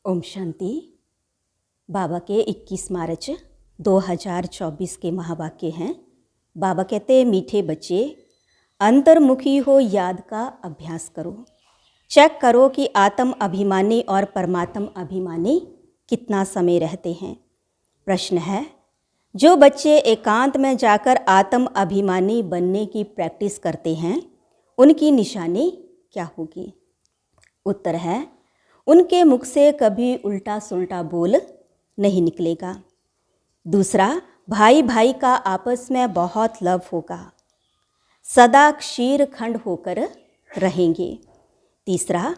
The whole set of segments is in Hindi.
ओम शांति। बाबा के 21 मार्च 2024 के महावाक्य हैं। बाबा कहते हैं, मीठे बच्चे, अंतर्मुखी हो याद का अभ्यास करो। चेक करो कि आत्म अभिमानी और परमात्म अभिमानी कितना समय रहते हैं। प्रश्न है, जो बच्चे एकांत में जाकर आत्म अभिमानी बनने की प्रैक्टिस करते हैं, उनकी निशानी क्या होगी? उत्तर है, उनके मुख से कभी उल्टा सुल्टा बोल नहीं निकलेगा। दूसरा, भाई भाई का आपस में बहुत लव होगा, सदा क्षीर खंड होकर रहेंगे। तीसरा,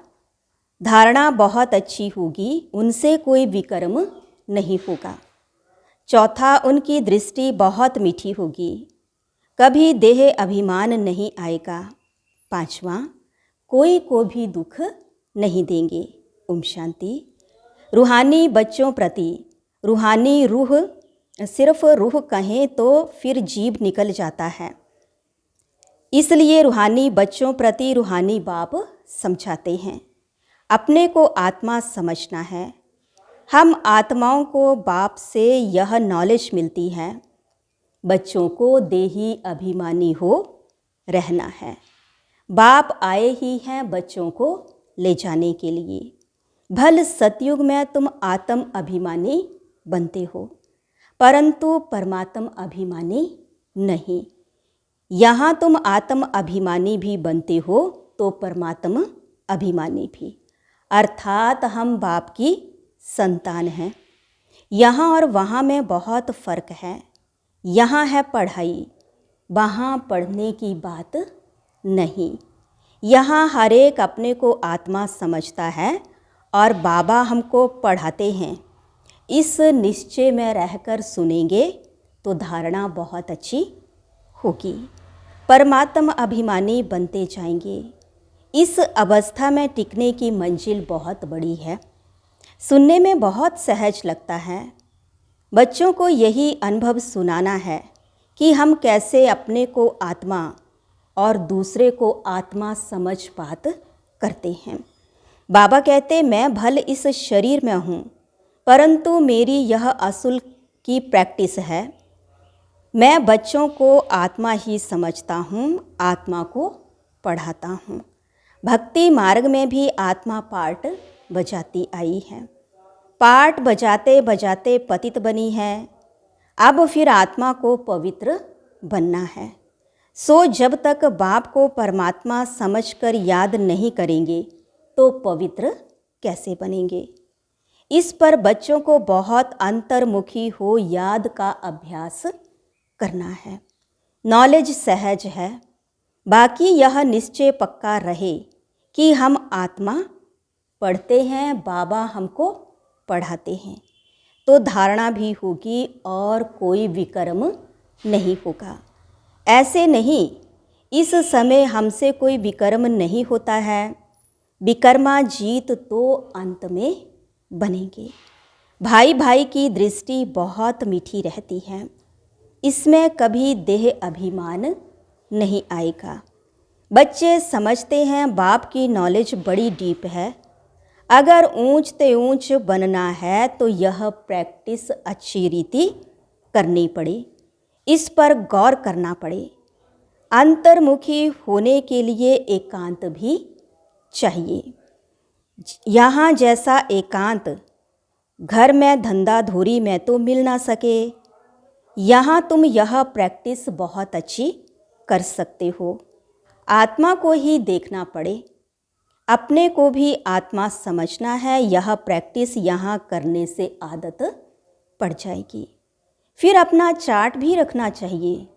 धारणा बहुत अच्छी होगी, उनसे कोई विकर्म नहीं होगा। चौथा, उनकी दृष्टि बहुत मीठी होगी, कभी देह अभिमान नहीं आएगा। पांचवा, कोई को भी दुख नहीं देंगे। ओम शांति। रूहानी बच्चों प्रति रूहानी रूह, सिर्फ रूह कहें तो फिर जीभ निकल जाता है, इसलिए रूहानी बच्चों प्रति रूहानी बाप समझाते हैं। अपने को आत्मा समझना है। हम आत्माओं को बाप से यह नॉलेज मिलती है, बच्चों को देही अभिमानी हो रहना है। बाप आए ही हैं बच्चों को ले जाने के लिए। भल सतयुग में तुम आत्म अभिमानी बनते हो, परंतु परमात्म अभिमानी नहीं। यहाँ तुम आत्म अभिमानी भी बनते हो तो परमात्म अभिमानी भी, अर्थात हम बाप की संतान हैं। यहाँ और वहाँ में बहुत फ़र्क है। यहाँ है पढ़ाई, वहाँ पढ़ने की बात नहीं। यहाँ हर एक अपने को आत्मा समझता है और बाबा हमको पढ़ाते हैं। इस निश्चय में रहकर सुनेंगे तो धारणा बहुत अच्छी होगी, परमात्मा अभिमानी बनते जाएंगे। इस अवस्था में टिकने की मंजिल बहुत बड़ी है। सुनने में बहुत सहज लगता है। बच्चों को यही अनुभव सुनाना है कि हम कैसे अपने को आत्मा और दूसरे को आत्मा समझ बात करते हैं। बाबा कहते, मैं भल इस शरीर में हूँ, परंतु मेरी यह असुल की प्रैक्टिस है। मैं बच्चों को आत्मा ही समझता हूँ, आत्मा को पढ़ाता हूँ। भक्ति मार्ग में भी आत्मा पार्ट बजाती आई है। पार्ट बजाते बजाते पतित बनी है, अब फिर आत्मा को पवित्र बनना है। सो जब तक बाप को परमात्मा समझकर याद नहीं करेंगे तो पवित्र कैसे बनेंगे? इस पर बच्चों को बहुत अंतर्मुखी हो याद का अभ्यास करना है। नॉलेज सहज है, बाकी यह निश्चय पक्का रहे कि हम आत्मा पढ़ते हैं, बाबा हमको पढ़ाते हैं, तो धारणा भी होगी और कोई विकर्म नहीं होगा। ऐसे नहीं, इस समय हमसे कोई विकर्म नहीं होता है। विकर्मा जीत तो अंत में बनेंगे। भाई भाई की दृष्टि बहुत मीठी रहती है, इसमें कभी देह अभिमान नहीं आएगा। बच्चे समझते हैं बाप की नॉलेज बड़ी डीप है। अगर ऊंच ते ऊंच बनना है तो यह प्रैक्टिस अच्छी रीति करनी पड़े, इस पर गौर करना पड़े। अंतर्मुखी होने के लिए एकांत भी चाहिए। यहाँ जैसा एकांत घर में धंधा धूरी में तो मिल ना सके, यहाँ तुम यह प्रैक्टिस बहुत अच्छी कर सकते हो। आत्मा को ही देखना पड़े, अपने को भी आत्मा समझना है। यह प्रैक्टिस यहाँ करने से आदत पड़ जाएगी। फिर अपना चार्ट भी रखना चाहिए,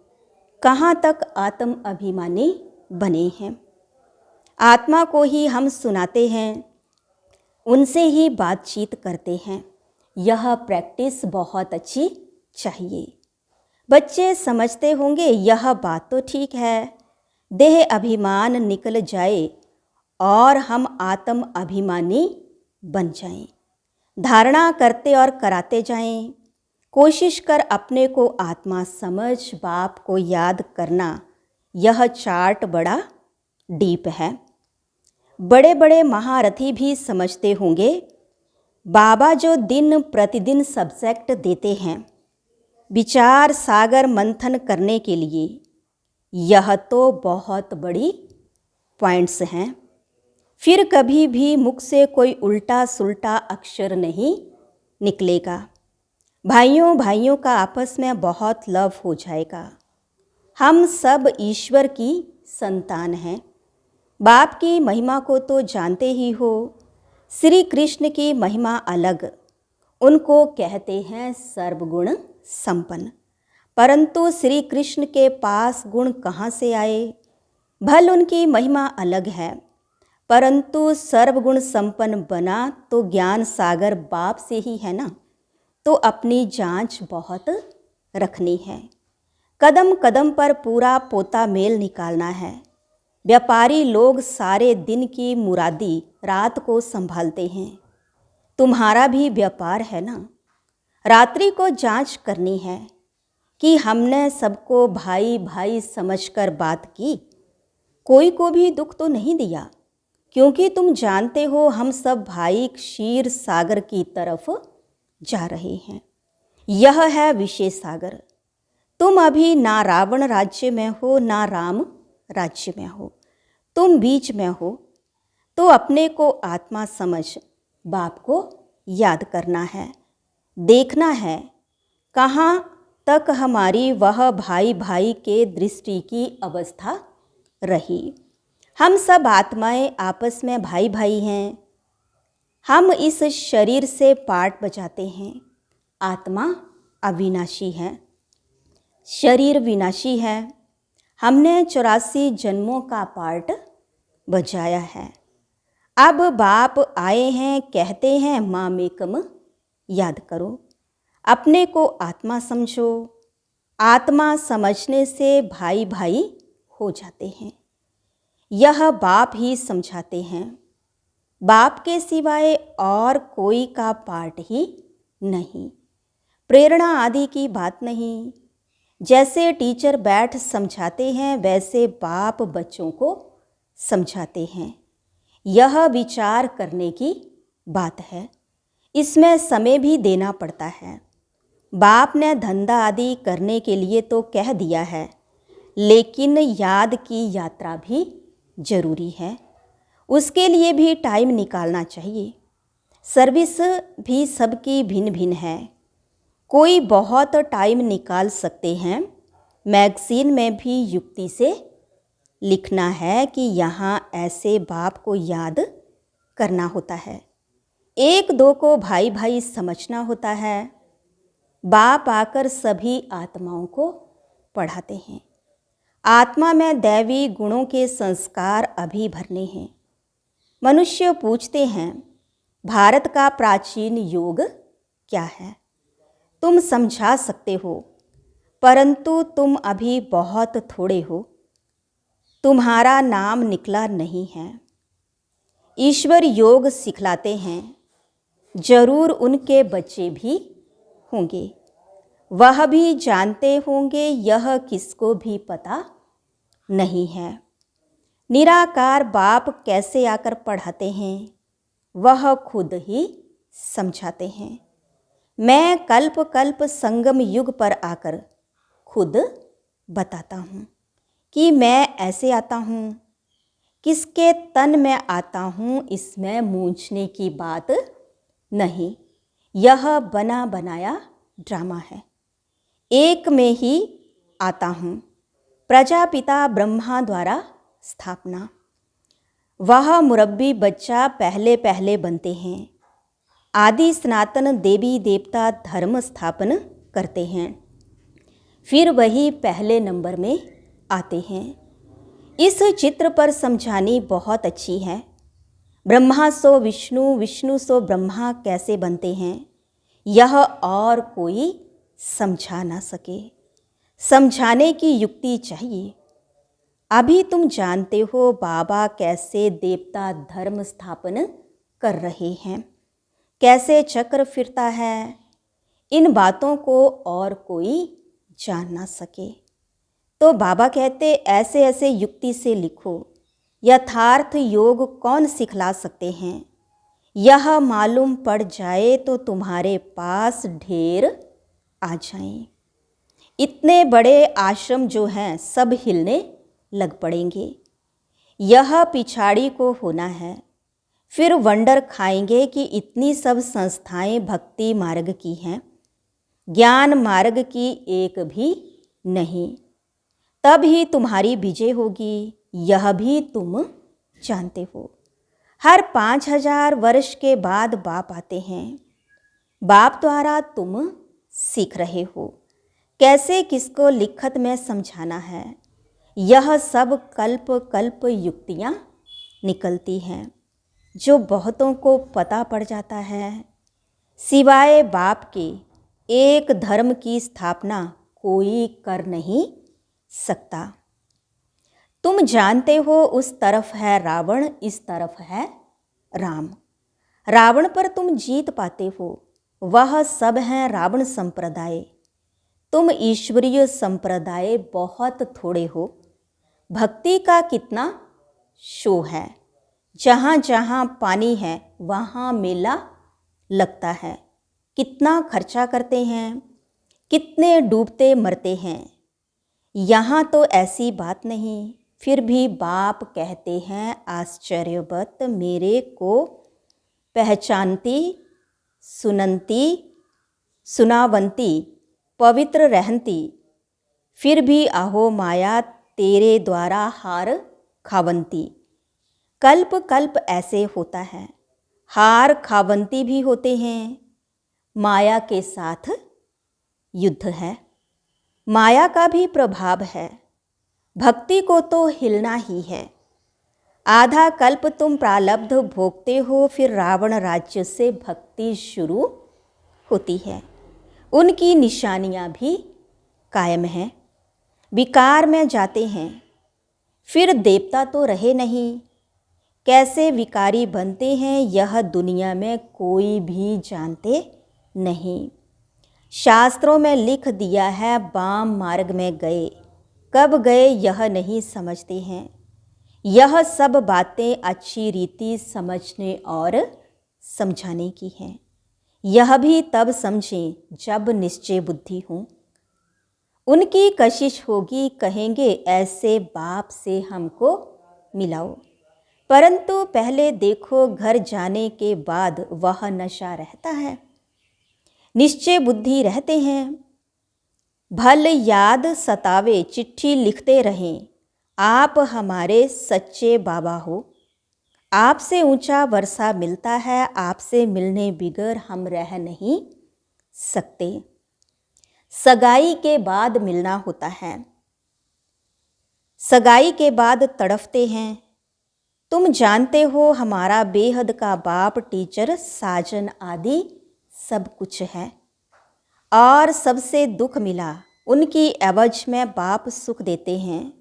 कहाँ तक आत्म अभिमानी बने हैं। आत्मा को ही हम सुनाते हैं, उनसे ही बातचीत करते हैं। यह प्रैक्टिस बहुत अच्छी चाहिए। बच्चे समझते होंगे यह बात तो ठीक है, देह अभिमान निकल जाए और हम आत्म अभिमानी बन जाएं। धारणा करते और कराते जाएं। कोशिश कर अपने को आत्मा समझ बाप को याद करना। यह चार्ट बड़ा डीप है। बड़े बड़े महारथी भी समझते होंगे बाबा जो दिन प्रतिदिन सब्जेक्ट देते हैं विचार सागर मंथन करने के लिए, यह तो बहुत बड़ी पॉइंट्स हैं। फिर कभी भी मुख से कोई उल्टा सुल्टा अक्षर नहीं निकलेगा। भाइयों भाइयों का आपस में बहुत लव हो जाएगा। हम सब ईश्वर की संतान हैं। बाप की महिमा को तो जानते ही हो। श्री कृष्ण की महिमा अलग, उनको कहते हैं सर्वगुण संपन्न। परंतु श्री कृष्ण के पास गुण कहाँ से आए? भल उनकी महिमा अलग है, परंतु सर्वगुण संपन्न बना तो ज्ञान सागर बाप से ही है ना। तो अपनी जांच बहुत रखनी है। कदम कदम पर पूरा पोता मेल निकालना है। व्यापारी लोग सारे दिन की मुरादी रात को संभालते हैं। तुम्हारा भी व्यापार है ना। रात्रि को जांच करनी है कि हमने सबको भाई भाई समझकर बात की, कोई को भी दुख तो नहीं दिया, क्योंकि तुम जानते हो हम सब भाई क्षीर सागर की तरफ जा रहे हैं। यह है विशेष सागर। तुम अभी ना रावण राज्य में हो ना राम राज्य में हो, तुम बीच में हो। तो अपने को आत्मा समझ बाप को याद करना है। देखना है कहाँ तक हमारी वह भाई भाई के दृष्टि की अवस्था रही। हम सब आत्माएं आपस में भाई भाई हैं। हम इस शरीर से पाठ बजाते हैं। आत्मा अविनाशी है, शरीर विनाशी है। हमने 84 जन्मों का पार्ट बजाया है। अब बाप आए हैं, कहते हैं मामेकम याद करो। अपने को आत्मा समझो। आत्मा समझने से भाई भाई हो जाते हैं। यह बाप ही समझाते हैं। बाप के सिवाय और कोई का पार्ट ही नहीं। प्रेरणा आदि की बात नहीं। जैसे टीचर बैठ समझाते हैं वैसे बाप बच्चों को समझाते हैं। यह विचार करने की बात है। इसमें समय भी देना पड़ता है। बाप ने धंधा आदि करने के लिए तो कह दिया है, लेकिन याद की यात्रा भी जरूरी है। उसके लिए भी टाइम निकालना चाहिए। सर्विस भी सबकी भिन्न भिन्न है। कोई बहुत टाइम निकाल सकते हैं। मैगजीन में भी युक्ति से लिखना है कि यहाँ ऐसे बाप को याद करना होता है। एक दो को भाई भाई समझना होता है। बाप आकर सभी आत्माओं को पढ़ाते हैं। आत्मा में दैवी गुणों के संस्कार अभी भरने हैं। मनुष्य पूछते हैं भारत का प्राचीन योग क्या है? तुम समझा सकते हो, परंतु तुम अभी बहुत थोड़े हो। तुम्हारा नाम निकला नहीं है। ईश्वर योग सिखलाते हैं। जरूर उनके बच्चे भी होंगे। वह भी जानते होंगे, यह किसको भी पता नहीं है। निराकार बाप कैसे आकर पढ़ाते हैं, वह खुद ही समझाते हैं। मैं कल्प कल्प संगम युग पर आकर खुद बताता हूँ कि मैं ऐसे आता हूँ। किसके तन में आता हूँ, इसमें मूंझने की बात नहीं। यह बना बनाया ड्रामा है। एक में ही आता हूँ। प्रजापिता ब्रह्मा द्वारा स्थापना। वह मुरब्बी बच्चा पहले पहले बनते हैं। आदि सनातन देवी देवता धर्म स्थापन करते हैं। फिर वही पहले नंबर में आते हैं। इस चित्र पर समझानी बहुत अच्छी है। ब्रह्मा सो विष्णु, विष्णु सो ब्रह्मा कैसे बनते हैं, यह और कोई समझा ना सके। समझाने की युक्ति चाहिए। अभी तुम जानते हो बाबा कैसे देवता धर्म स्थापन कर रहे हैं, कैसे चक्र फिरता है। इन बातों को और कोई जान ना सके। तो बाबा कहते ऐसे ऐसे युक्ति से लिखो। यथार्थ योग कौन सिखला सकते हैं? यह मालूम पड़ जाए तो तुम्हारे पास ढेर आ जाएं। इतने बड़े आश्रम जो हैं सब हिलने लग पड़ेंगे। यह पिछाड़ी को होना है। फिर वंडर खाएंगे कि इतनी सब संस्थाएं भक्ति मार्ग की हैं, ज्ञान मार्ग की एक भी नहीं। तब ही तुम्हारी विजय होगी, यह भी तुम जानते हो। हर 5000 वर्ष के बाद बाप आते हैं। बाप द्वारा तुम सीख रहे हो कैसे किसको लिखत में समझाना है। यह सब कल्प कल्प युक्तियाँ निकलती हैं जो बहुतों को पता पड़ जाता है। सिवाय बाप के एक धर्म की स्थापना कोई कर नहीं सकता। तुम जानते हो उस तरफ है रावण, इस तरफ है राम। रावण पर तुम जीत पाते हो, वह सब हैं रावण संप्रदाय। तुम ईश्वरीय संप्रदाय बहुत थोड़े हो। भक्ति का कितना शो है। जहाँ जहाँ पानी है वहाँ मेला लगता है। कितना खर्चा करते हैं, कितने डूबते मरते हैं। यहाँ तो ऐसी बात नहीं। फिर भी बाप कहते हैं आश्चर्यवत, मेरे को पहचानती, सुनंती, सुनावंती, पवित्र रहंती, फिर भी आहो माया तेरे द्वारा हार खावंती। कल्प कल्प ऐसे होता है। हार खावंती भी होते हैं। माया के साथ युद्ध है। माया का भी प्रभाव है। भक्ति को तो हिलना ही है। आधा कल्प तुम प्रारब्ध भोगते हो, फिर रावण राज्य से भक्ति शुरू होती है। उनकी निशानियाँ भी कायम हैं। विकार में जाते हैं। फिर देवता तो रहे नहीं। कैसे विकारी बनते हैं यह दुनिया में कोई भी जानते नहीं। शास्त्रों में लिख दिया है वाम मार्ग में गए, कब गए यह नहीं समझते हैं। यह सब बातें अच्छी रीति समझने और समझाने की हैं। यह भी तब समझें जब निश्चय बुद्धि हो। उनकी कशिश होगी, कहेंगे ऐसे बाप से हमको मिलाओ। परंतु पहले देखो घर जाने के बाद वह नशा रहता है। निश्चय बुद्धि रहते हैं। भल याद सतावे चिट्ठी लिखते रहें, आप हमारे सच्चे बाबा हो। आपसे ऊंचा वर्षा मिलता है, आपसे मिलने बिगर हम रह नहीं सकते। सगाई के बाद मिलना होता है। सगाई के बाद तड़फते हैं। तुम जानते हो हमारा बेहद का बाप, टीचर, साजन आदि सब कुछ है। और सबसे दुख मिला, उनकी एवज में बाप सुख देते हैं।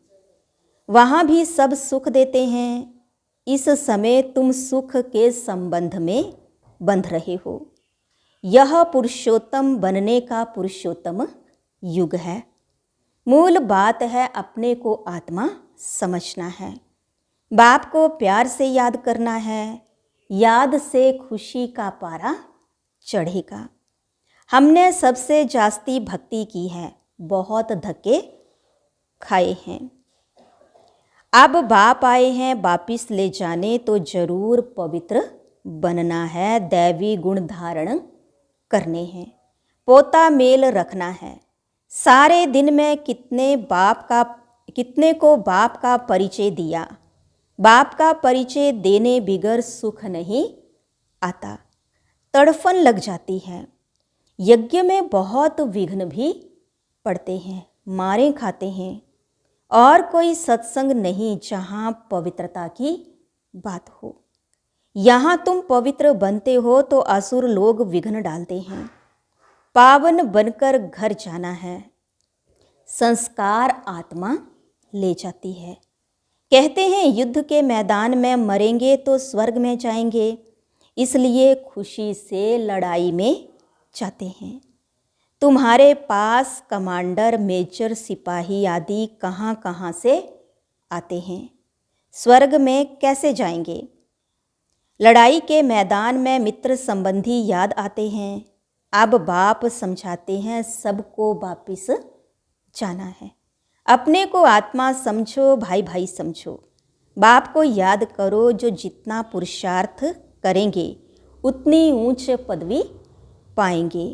वहाँ भी सब सुख देते हैं। इस समय तुम सुख के संबंध में बंध रहे हो। यह पुरुषोत्तम बनने का पुरुषोत्तम युग है। मूल बात है अपने को आत्मा समझना है। बाप को प्यार से याद करना है। याद से खुशी का पारा चढ़ेगा। हमने सबसे जास्ती भक्ति की है, बहुत धक्के खाए हैं। अब बाप आए हैं वापिस ले जाने, तो जरूर पवित्र बनना है। दैवी गुण धारण करने हैं। पोता मेल रखना है। सारे दिन में कितने को बाप का परिचय दिया। बाप का परिचय देने बिगर सुख नहीं आता, तड़फन लग जाती है। यज्ञ में बहुत विघ्न भी पड़ते हैं, मारे खाते हैं। और कोई सत्संग नहीं जहाँ पवित्रता की बात हो। यहाँ तुम पवित्र बनते हो तो असुर लोग विघ्न डालते हैं। पावन बनकर घर जाना है। संस्कार आत्मा ले जाती है। कहते हैं युद्ध के मैदान में मरेंगे तो स्वर्ग में जाएंगे, इसलिए खुशी से लड़ाई में जाते हैं। तुम्हारे पास कमांडर, मेजर, सिपाही आदि कहाँ कहाँ से आते हैं। स्वर्ग में कैसे जाएंगे। लड़ाई के मैदान में मित्र संबंधी याद आते हैं। अब बाप समझाते हैं सबको वापिस जाना है। अपने को आत्मा समझो, भाई भाई समझो। बाप को याद करो, जो जितना पुरुषार्थ करेंगे उतनी ऊंच पदवी पाएंगे।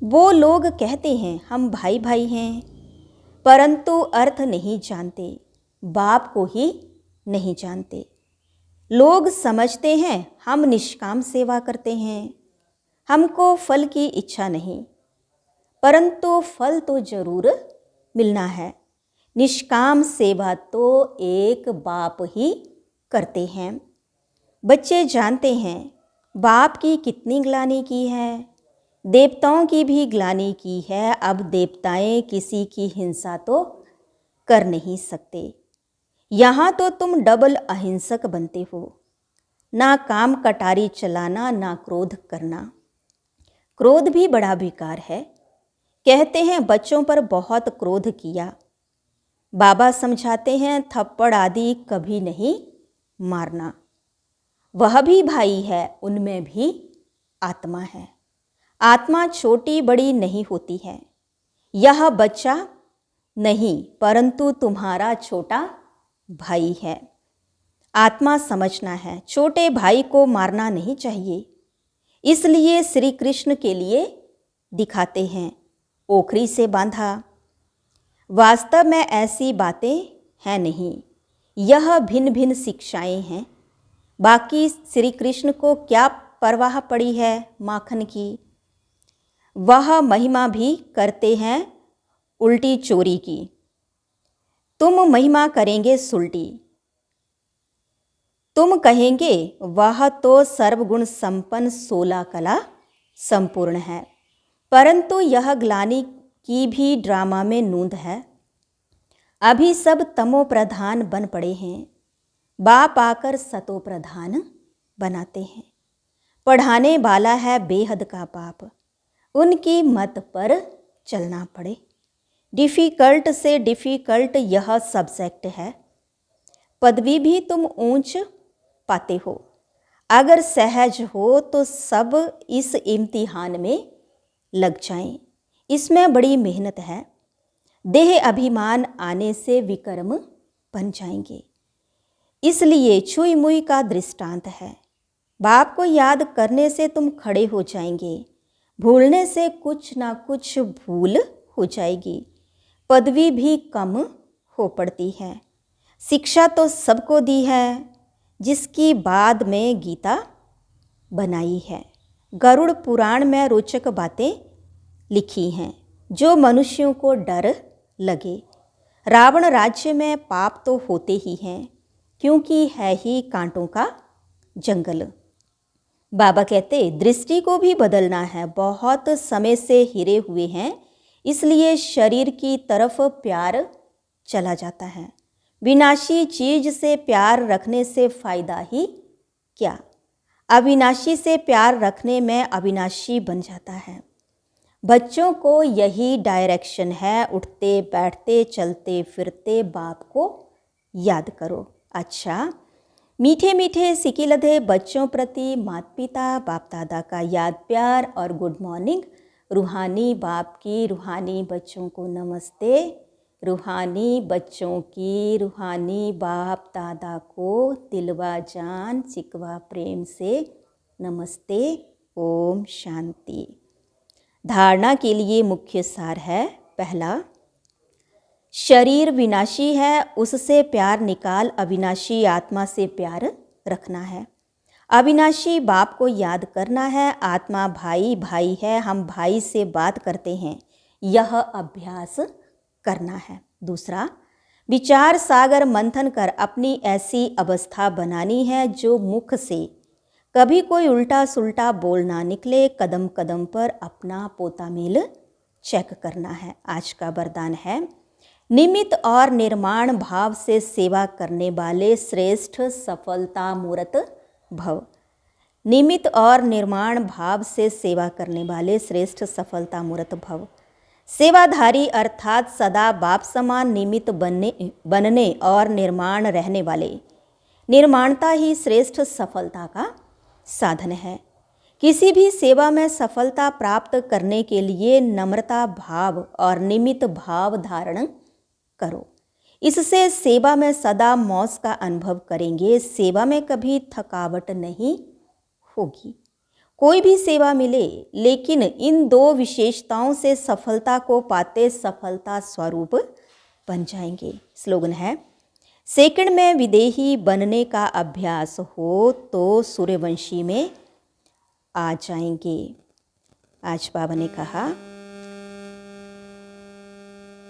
वो लोग कहते हैं हम भाई भाई हैं, परंतु अर्थ नहीं जानते, बाप को ही नहीं जानते। लोग समझते हैं हम निष्काम सेवा करते हैं, हमको फल की इच्छा नहीं, परंतु फल तो जरूर मिलना है। निष्काम सेवा तो एक बाप ही करते हैं। बच्चे जानते हैं बाप की कितनी ग्लानि की है, देवताओं की भी ग्लानि की है। अब देवताएं किसी की हिंसा तो कर नहीं सकते। यहाँ तो तुम डबल अहिंसक बनते हो, ना काम कटारी चलाना, ना क्रोध करना। क्रोध भी बड़ा बेकार है। कहते हैं बच्चों पर बहुत क्रोध किया। बाबा समझाते हैं थप्पड़ आदि कभी नहीं मारना। वह भी भाई है, उनमें भी आत्मा है। आत्मा छोटी बड़ी नहीं होती है। यह बच्चा नहीं, परंतु तुम्हारा छोटा भाई है। आत्मा समझना है छोटे भाई को मारना नहीं चाहिए, इसलिए श्री कृष्ण के लिए दिखाते हैं ओखरी से बांधा। वास्तव में ऐसी बातें हैं नहीं, यह भिन्न भिन्न शिक्षाएं हैं। बाकी श्री कृष्ण को क्या परवाह पड़ी है माखन की। वह महिमा भी करते हैं उल्टी चोरी की, तुम महिमा करेंगे सुलटी। तुम कहेंगे वह तो सर्वगुण संपन्न 16 कला संपूर्ण है, परंतु यह ग्लानि की भी ड्रामा में नूंद है। अभी सब तमो प्रधान बन पड़े हैं, बाप आकर सतो प्रधान बनाते हैं। पढ़ाने वाला है बेहद का बाप, उनकी मत पर चलना पड़े। डिफ़िकल्ट से डिफ़िकल्ट यह सब्जेक्ट है। पदवी भी तुम ऊंच पाते हो, अगर सहज हो तो सब इस इम्तिहान में लग जाएं। इसमें बड़ी मेहनत है। देह अभिमान आने से विकर्म बन जाएंगे, इसलिए छुई मुई का दृष्टांत है। बाप को याद करने से तुम खड़े हो जाएंगे, भूलने से कुछ ना कुछ भूल हो जाएगी। पदवी भी कम हो पड़ती है। शिक्षा तो सबको दी है, जिसकी बाद में गीता बनाई है। गरुड़ पुराण में रोचक बातें लिखी हैं, जो मनुष्यों को डर लगे। रावण राज्य में पाप तो होते ही हैं, क्योंकि है ही कांटों का जंगल। बाबा कहते दृष्टि को भी बदलना है। बहुत समय से हिरे हुए हैं, इसलिए शरीर की तरफ प्यार चला जाता है। विनाशी चीज से प्यार रखने से फायदा ही क्या। अविनाशी से प्यार रखने में अविनाशी बन जाता है। बच्चों को यही डायरेक्शन है। उठते बैठते चलते फिरते बाप को याद करो। अच्छा, मीठे मीठे सिकिलधे बच्चों प्रति माता पिता बाप दादा का याद प्यार और गुड मॉर्निंग। रूहानी बाप की रूहानी बच्चों को नमस्ते। रूहानी बच्चों की रूहानी बाप दादा को दिलवा जान चिकवा प्रेम से नमस्ते। ओम शांति। धारणा के लिए मुख्य सार है। पहला, शरीर विनाशी है, उससे प्यार निकाल अविनाशी आत्मा से प्यार रखना है। अविनाशी बाप को याद करना है। आत्मा भाई भाई है, हम भाई से बात करते हैं, यह अभ्यास करना है। दूसरा, विचार सागर मंथन कर अपनी ऐसी अवस्था बनानी है जो मुख से कभी कोई उल्टा सुल्टा बोल ना निकले। कदम कदम पर अपना पोता मेल चेक करना है। आज का वरदान है, निमित्त और निर्माण भाव से सेवा करने वाले श्रेष्ठ सफलता मूर्त भव। निमित्त और निर्माण भाव से सेवा करने वाले श्रेष्ठ सफलता मूर्त भव। सेवाधारी अर्थात सदा बाप समान निमित्त बनने और निर्माण रहने वाले। निर्माणता ही श्रेष्ठ सफलता का साधन है। किसी भी सेवा में सफलता प्राप्त करने के लिए नम्रता भाव और निमित्त भाव धारण करो। इससे सेवा में सदा मौज का अनुभव करेंगे। सेवा में कभी थकावट नहीं होगी। कोई भी सेवा मिले, लेकिन इन दो विशेषताओं से सफलता को पाते सफलता स्वरूप बन जाएंगे। स्लोगन है, सेकंड में विदेही बनने का अभ्यास हो तो सूर्यवंशी में आ जाएंगे। आज बाबा ने कहा,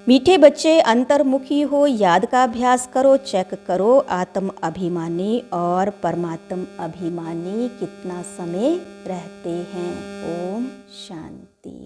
मीठे बच्चे अंतर्मुखी हो, याद का अभ्यास करो, चेक करो आत्म अभिमानी और परमात्म अभिमानी कितना समय रहते हैं। ओम शांति।